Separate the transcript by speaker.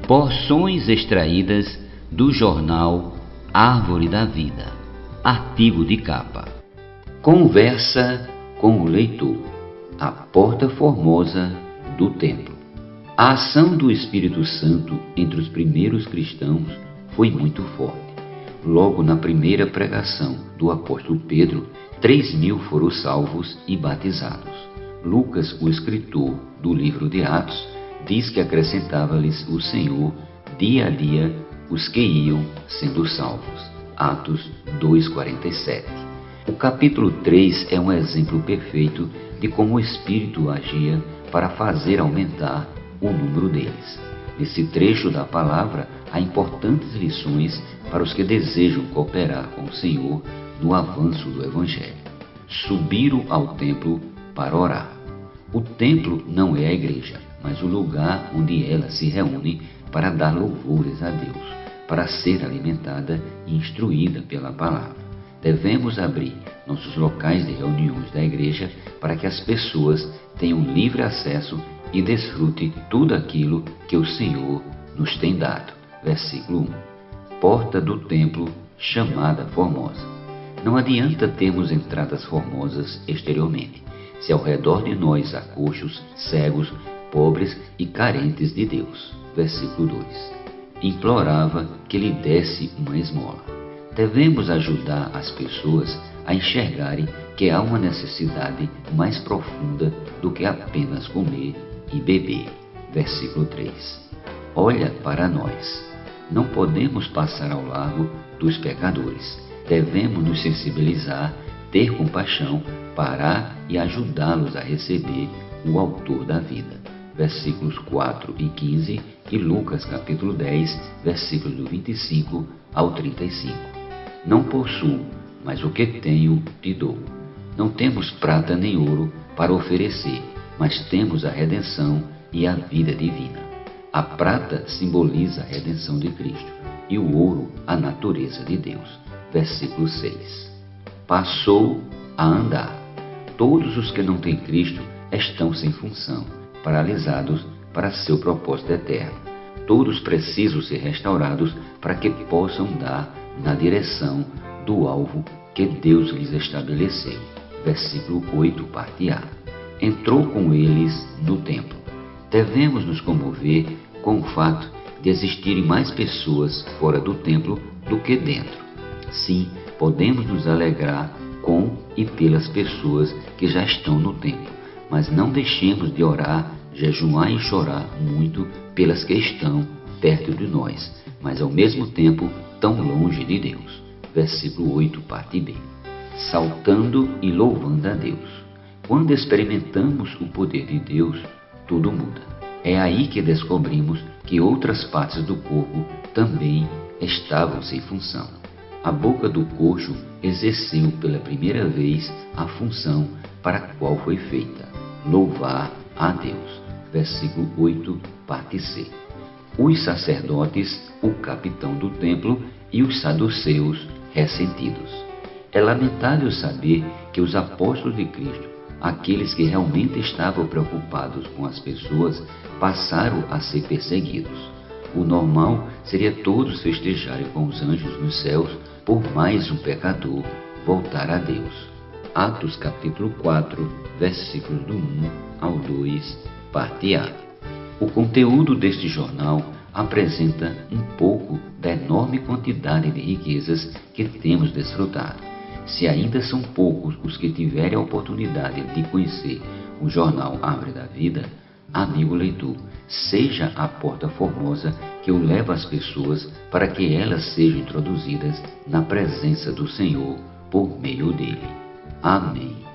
Speaker 1: Porções extraídas do jornal Árvore da Vida, artigo de capa. Conversa com o leitor, a porta formosa do templo. A ação do Espírito Santo entre os primeiros cristãos foi muito forte. Logo na primeira pregação do apóstolo Pedro, 3.000 foram salvos e batizados. Lucas, o escritor do livro de Atos, diz que acrescentava-lhes o Senhor dia a dia os que iam sendo salvos. Atos 2,47. O capítulo 3 é um exemplo perfeito de como o Espírito agia para fazer aumentar o número deles. Nesse trecho da palavra há importantes lições para os que desejam cooperar com o Senhor no avanço do Evangelho. Subiram ao templo para orar. O templo não é a igreja, mas o lugar onde ela se reúne para dar louvores a Deus, para ser alimentada e instruída pela palavra. Devemos abrir nossos locais de reuniões da igreja para que as pessoas tenham livre acesso e desfrute tudo aquilo que o Senhor nos tem dado. Versículo 1. Porta do templo chamada formosa. Não adianta termos entradas formosas exteriormente, se ao redor de nós há coxos, cegos, pobres e carentes de Deus. Versículo 2. Implorava que lhe desse uma esmola. Devemos ajudar as pessoas a enxergarem que há uma necessidade mais profunda do que apenas comer e beber. Versículo 3. Olha para nós. Não podemos passar ao largo dos pecadores. Devemos nos sensibilizar, ter compaixão, parar e ajudá-los a receber o autor da vida. Versículos 4 e 15 e Lucas capítulo 10, versículos do 25 ao 35. Não possuo, mas o que tenho te dou. Não temos prata nem ouro para oferecer, mas temos a redenção e a vida divina. A prata simboliza a redenção de Cristo e o ouro a natureza de Deus. Versículo 6. Passou a andar. Todos os que não têm Cristo estão sem função, paralisados para seu propósito eterno. Todos precisam ser restaurados para que possam dar na direção do alvo que Deus lhes estabeleceu. Versículo 8, parte A. Entrou com eles no templo. Devemos nos comover com o fato de existirem mais pessoas fora do templo do que dentro. Sim, podemos nos alegrar com e pelas pessoas que já estão no templo, mas não deixemos de orar, jejuar e chorar muito pelas que estão perto de nós, mas ao mesmo tempo tão longe de Deus. Versículo 8, parte B. Saltando e louvando a Deus. Quando experimentamos o poder de Deus, tudo muda. É aí que descobrimos que outras partes do corpo também estavam sem função. A boca do coxo exerceu pela primeira vez a função para a qual foi feita: louvar a Deus. Versículo 8, parte C. Os sacerdotes, o capitão do templo e os saduceus ressentidos. É lamentável saber que os apóstolos de Cristo, aqueles que realmente estavam preocupados com as pessoas, passaram a ser perseguidos. O normal seria todos festejarem com os anjos nos céus por mais um pecador voltar a Deus. Atos capítulo 4, versículos do 1 ao 2, parte A. O conteúdo deste jornal apresenta um pouco da enorme quantidade de riquezas que temos desfrutado. Se ainda são poucos os que tiverem a oportunidade de conhecer o jornal Árvore da Vida, amigo leitor, seja a porta formosa que o leva às pessoas para que elas sejam introduzidas na presença do Senhor por meio dele. Amém.